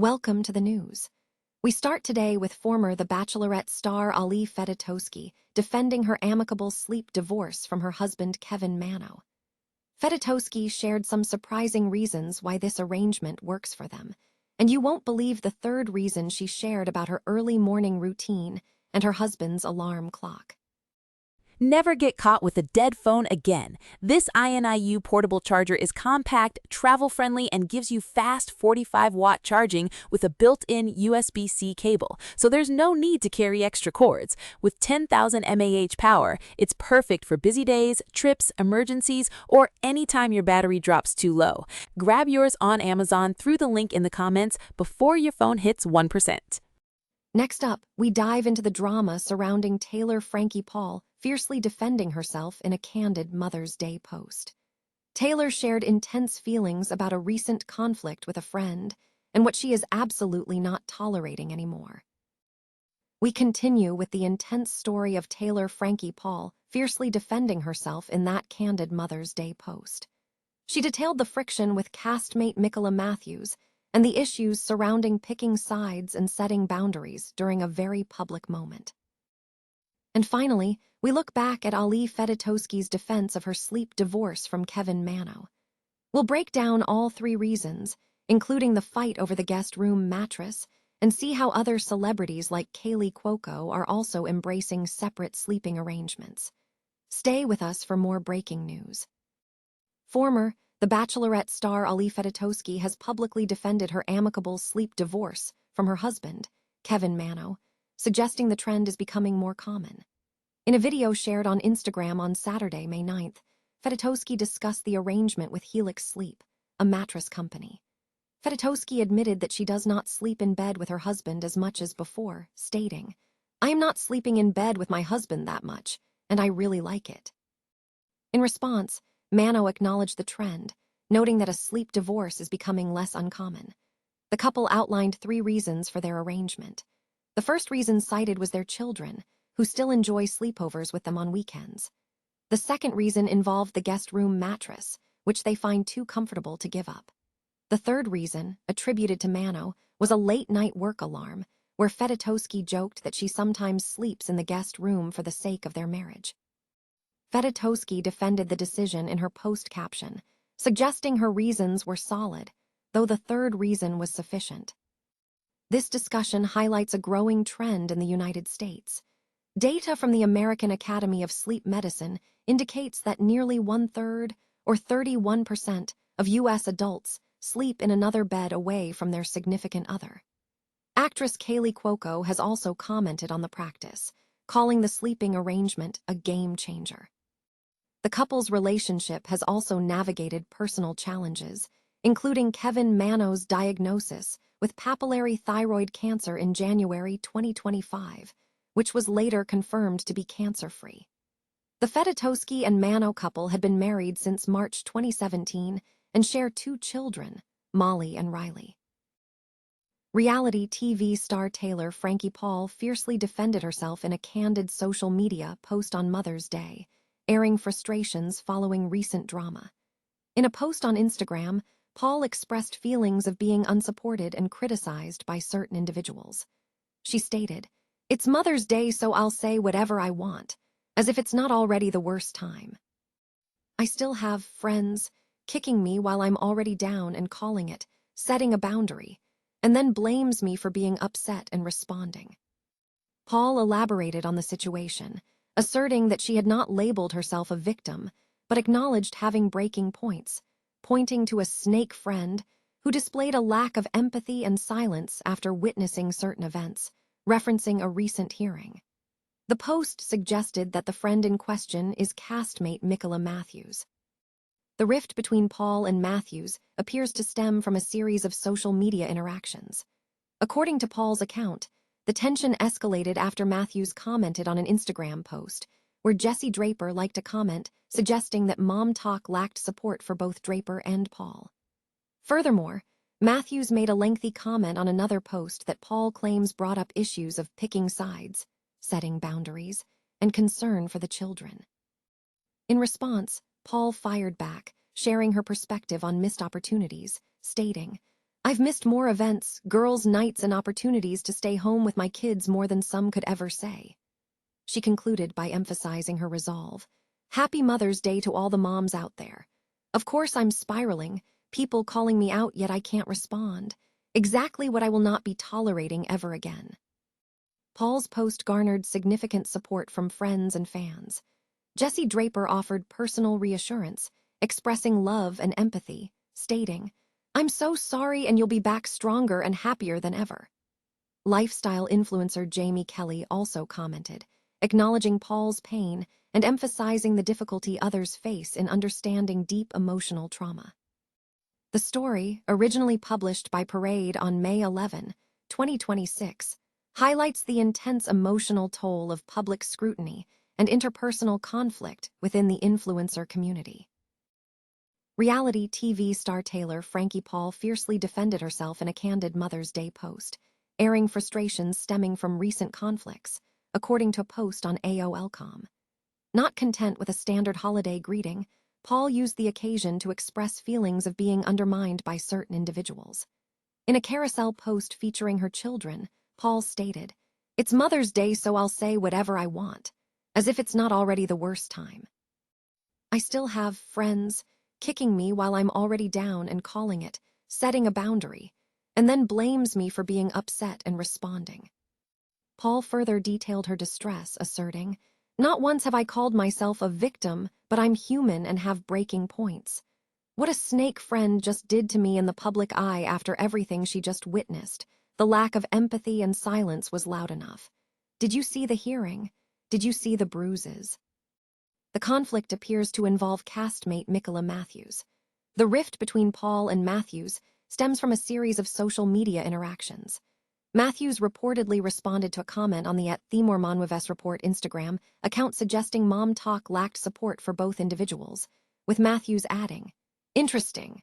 Welcome to the news. We start today with former The Bachelorette star Ali Fedotowsky defending her amicable sleep divorce from her husband Kevin Manno. Fedotowsky shared some surprising reasons why this arrangement works for them, and you won't believe the third reason she shared about her early morning routine and her husband's alarm clock. Never get caught with a dead phone again. This INIU portable charger is compact, travel-friendly, and gives you fast 45-watt charging with a built-in USB-C cable, so there's no need to carry extra cords. With 10,000 mAh power, it's perfect for busy days, trips, emergencies, or anytime your battery drops too low. Grab yours on Amazon through the link in the comments before your phone hits 1%. Next up, we dive into the drama surrounding Taylor Frankie Paul fiercely defending herself in a candid Mother's Day post. Taylor shared intense feelings about a recent conflict with a friend and what she is absolutely not tolerating anymore. We continue with the intense story of Taylor Frankie Paul fiercely defending herself in that candid Mother's Day post. She detailed the friction with castmate Nicola Matthews and the issues surrounding picking sides and setting boundaries during a very public moment. And finally, we look back at Ali Fedotowsky's defense of her sleep divorce from Kevin Manno. We'll break down all three reasons, including the fight over the guest room mattress, and see how other celebrities like Kaley Cuoco are also embracing separate sleeping arrangements. Stay with us for more breaking news. Former The Bachelorette star Ali Fedotowsky has publicly defended her amicable sleep divorce from her husband, Kevin Manno, suggesting the trend is becoming more common. In a video shared on Instagram on Saturday, May 9th, Fedotowsky discussed the arrangement with Helix Sleep, a mattress company. Fedotowsky admitted that she does not sleep in bed with her husband as much as before, stating, "I am not sleeping in bed with my husband that much, and I really like it." In response, Manno acknowledged the trend, noting that a sleep divorce is becoming less uncommon. The couple outlined three reasons for their arrangement. The first reason cited was their children, who still enjoy sleepovers with them on weekends. The second reason involved the guest room mattress, which they find too comfortable to give up. The third reason, attributed to Manno, was a late-night work alarm, where Fedotowsky joked that she sometimes sleeps in the guest room for the sake of their marriage. Fedotowsky defended the decision in her post caption, suggesting her reasons were solid, though the third reason was sufficient. This discussion highlights a growing trend in the United States. Data from the American Academy of Sleep Medicine indicates that nearly 1/3, or 31%, of U.S. adults sleep in another bed away from their significant other. Actress Kaley Cuoco has also commented on the practice, calling the sleeping arrangement a game changer. The couple's relationship has also navigated personal challenges, including Kevin Manno's diagnosis with papillary thyroid cancer in January 2025, which was later confirmed to be cancer-free. The Fedotowsky and Manno couple had been married since March 2017 and share two children, Molly and Riley. Reality TV star Taylor Frankie Paul fiercely defended herself in a candid social media post on Mother's Day, airing frustrations following recent drama. In a post on Instagram, Paul expressed feelings of being unsupported and criticized by certain individuals. She stated, "It's Mother's Day, so I'll say whatever I want, as if it's not already the worst time. I still have friends kicking me while I'm already down and calling it, setting a boundary, and then blames me for being upset and responding." Paul elaborated on the situation, asserting that she had not labeled herself a victim, but acknowledged having breaking points, pointing to a snake friend who displayed a lack of empathy and silence after witnessing certain events, referencing a recent hearing. The post suggested that the friend in question is castmate Nicola Matthews. The rift between Paul and Matthews appears to stem from a series of social media interactions. According to Paul's account, the tension escalated after Matthews commented on an Instagram post, where Jesse Draper liked a comment suggesting that mom talk lacked support for both Draper and Paul. Furthermore, Matthews made a lengthy comment on another post that Paul claims brought up issues of picking sides, setting boundaries, and concern for the children. In response, Paul fired back, sharing her perspective on missed opportunities, stating, I've missed more events, girls' nights, and opportunities to stay home with my kids more than some could ever say. She concluded by emphasizing her resolve. Happy Mother's Day to all the moms out there. Of course I'm spiraling, people calling me out yet I can't respond. Exactly what I will not be tolerating ever again. Paul's post garnered significant support from friends and fans. Jessie Draper offered personal reassurance, expressing love and empathy, stating, "I'm so sorry and you'll be back stronger and happier than ever." Lifestyle influencer Jamie Kelly also commented, acknowledging Paul's pain and emphasizing the difficulty others face in understanding deep emotional trauma. The story, originally published by Parade on May 11, 2026, highlights the intense emotional toll of public scrutiny and interpersonal conflict within the influencer community. Reality TV star Taylor Frankie Paul fiercely defended herself in a candid Mother's Day post, airing frustrations stemming from recent conflicts, according to a post on AOL.com. Not content with a standard holiday greeting, Paul used the occasion to express feelings of being undermined by certain individuals. In a carousel post featuring her children, Paul stated, "It's Mother's Day, so I'll say whatever I want, as if it's not already the worst time. I still have friends kicking me while I'm already down and calling it, setting a boundary, and then blames me for being upset and responding." Paul further detailed her distress, asserting, "Not once have I called myself a victim, but I'm human and have breaking points. What a snake friend just did to me in the public eye after everything she just witnessed. The lack of empathy and silence was loud enough. Did you see the hearing? Did you see the bruises?" The conflict appears to involve castmate Nicola Matthews. The rift between Paul and Matthews stems from a series of social media interactions. Matthews reportedly responded to a comment on the @ThemorMonWeves Report Instagram account suggesting Mom Talk lacked support for both individuals, with Matthews adding, "Interesting."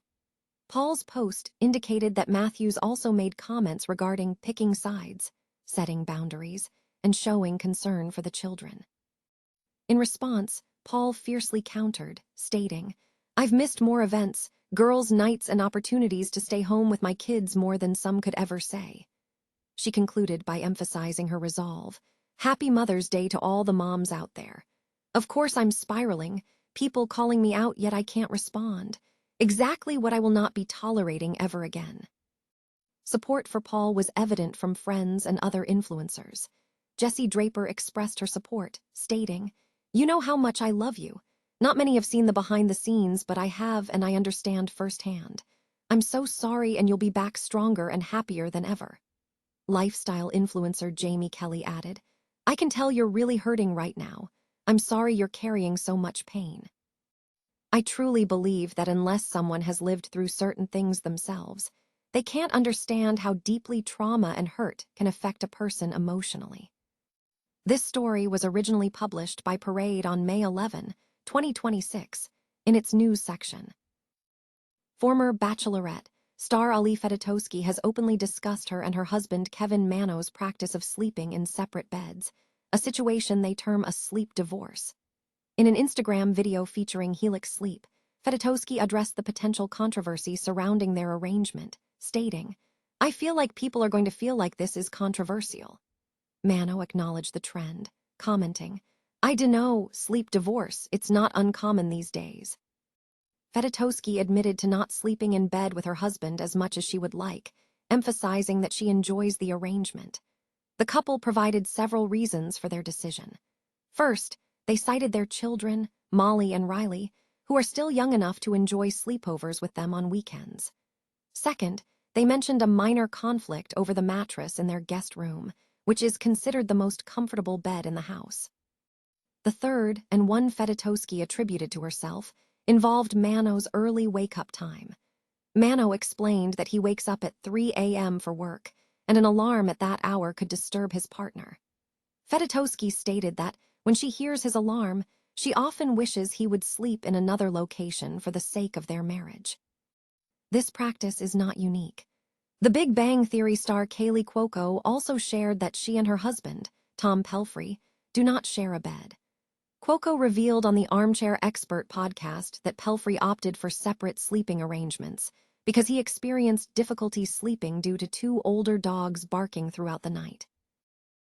Paul's post indicated that Matthews also made comments regarding picking sides, setting boundaries, and showing concern for the children. In response, Paul fiercely countered, stating, "I've missed more events, girls' nights, and opportunities to stay home with my kids more than some could ever say." She concluded by emphasizing her resolve. Happy Mother's Day to all the moms out there. Of course I'm spiraling, people calling me out yet I can't respond. Exactly what I will not be tolerating ever again. Support for Paul was evident from friends and other influencers. Jessie Draper expressed her support, stating, "You know how much I love you. Not many have seen the behind the scenes, but I have and I understand firsthand. I'm so sorry and you'll be back stronger and happier than ever." Lifestyle influencer Jamie Kelly added, "I can tell you're really hurting right now. I'm sorry you're carrying so much pain. I truly believe that unless someone has lived through certain things themselves, they can't understand how deeply trauma and hurt can affect a person emotionally." This story was originally published by Parade on May 11, 2026, in its news section. Former Bachelorette star Ali Fedotowsky has openly discussed her and her husband Kevin Manno's practice of sleeping in separate beds, a situation they term a sleep divorce. In an Instagram video featuring Helix Sleep, Fedotowsky addressed the potential controversy surrounding their arrangement, stating, "I feel like people are going to feel like this is controversial." Manno acknowledged the trend, commenting, "I dunno, sleep divorce, it's not uncommon these days." Fedotowsky admitted to not sleeping in bed with her husband as much as she would like, emphasizing that she enjoys the arrangement. The couple provided several reasons for their decision. First, they cited their children, Molly and Riley, who are still young enough to enjoy sleepovers with them on weekends. Second, they mentioned a minor conflict over the mattress in their guest room, which is considered the most comfortable bed in the house. The third, and one Fedotowsky attributed to herself, involved Manno's early wake-up time. Manno explained that he wakes up at 3 a.m. for work, and an alarm at that hour could disturb his partner. Fedotowsky stated that, when she hears his alarm, she often wishes he would sleep in another location for the sake of their marriage. This practice is not unique. The Big Bang Theory star Kaylee Cuoco also shared that she and her husband, Tom Pelphrey, do not share a bed. Cuoco revealed on the Armchair Expert podcast that Pelphrey opted for separate sleeping arrangements because he experienced difficulty sleeping due to two older dogs barking throughout the night.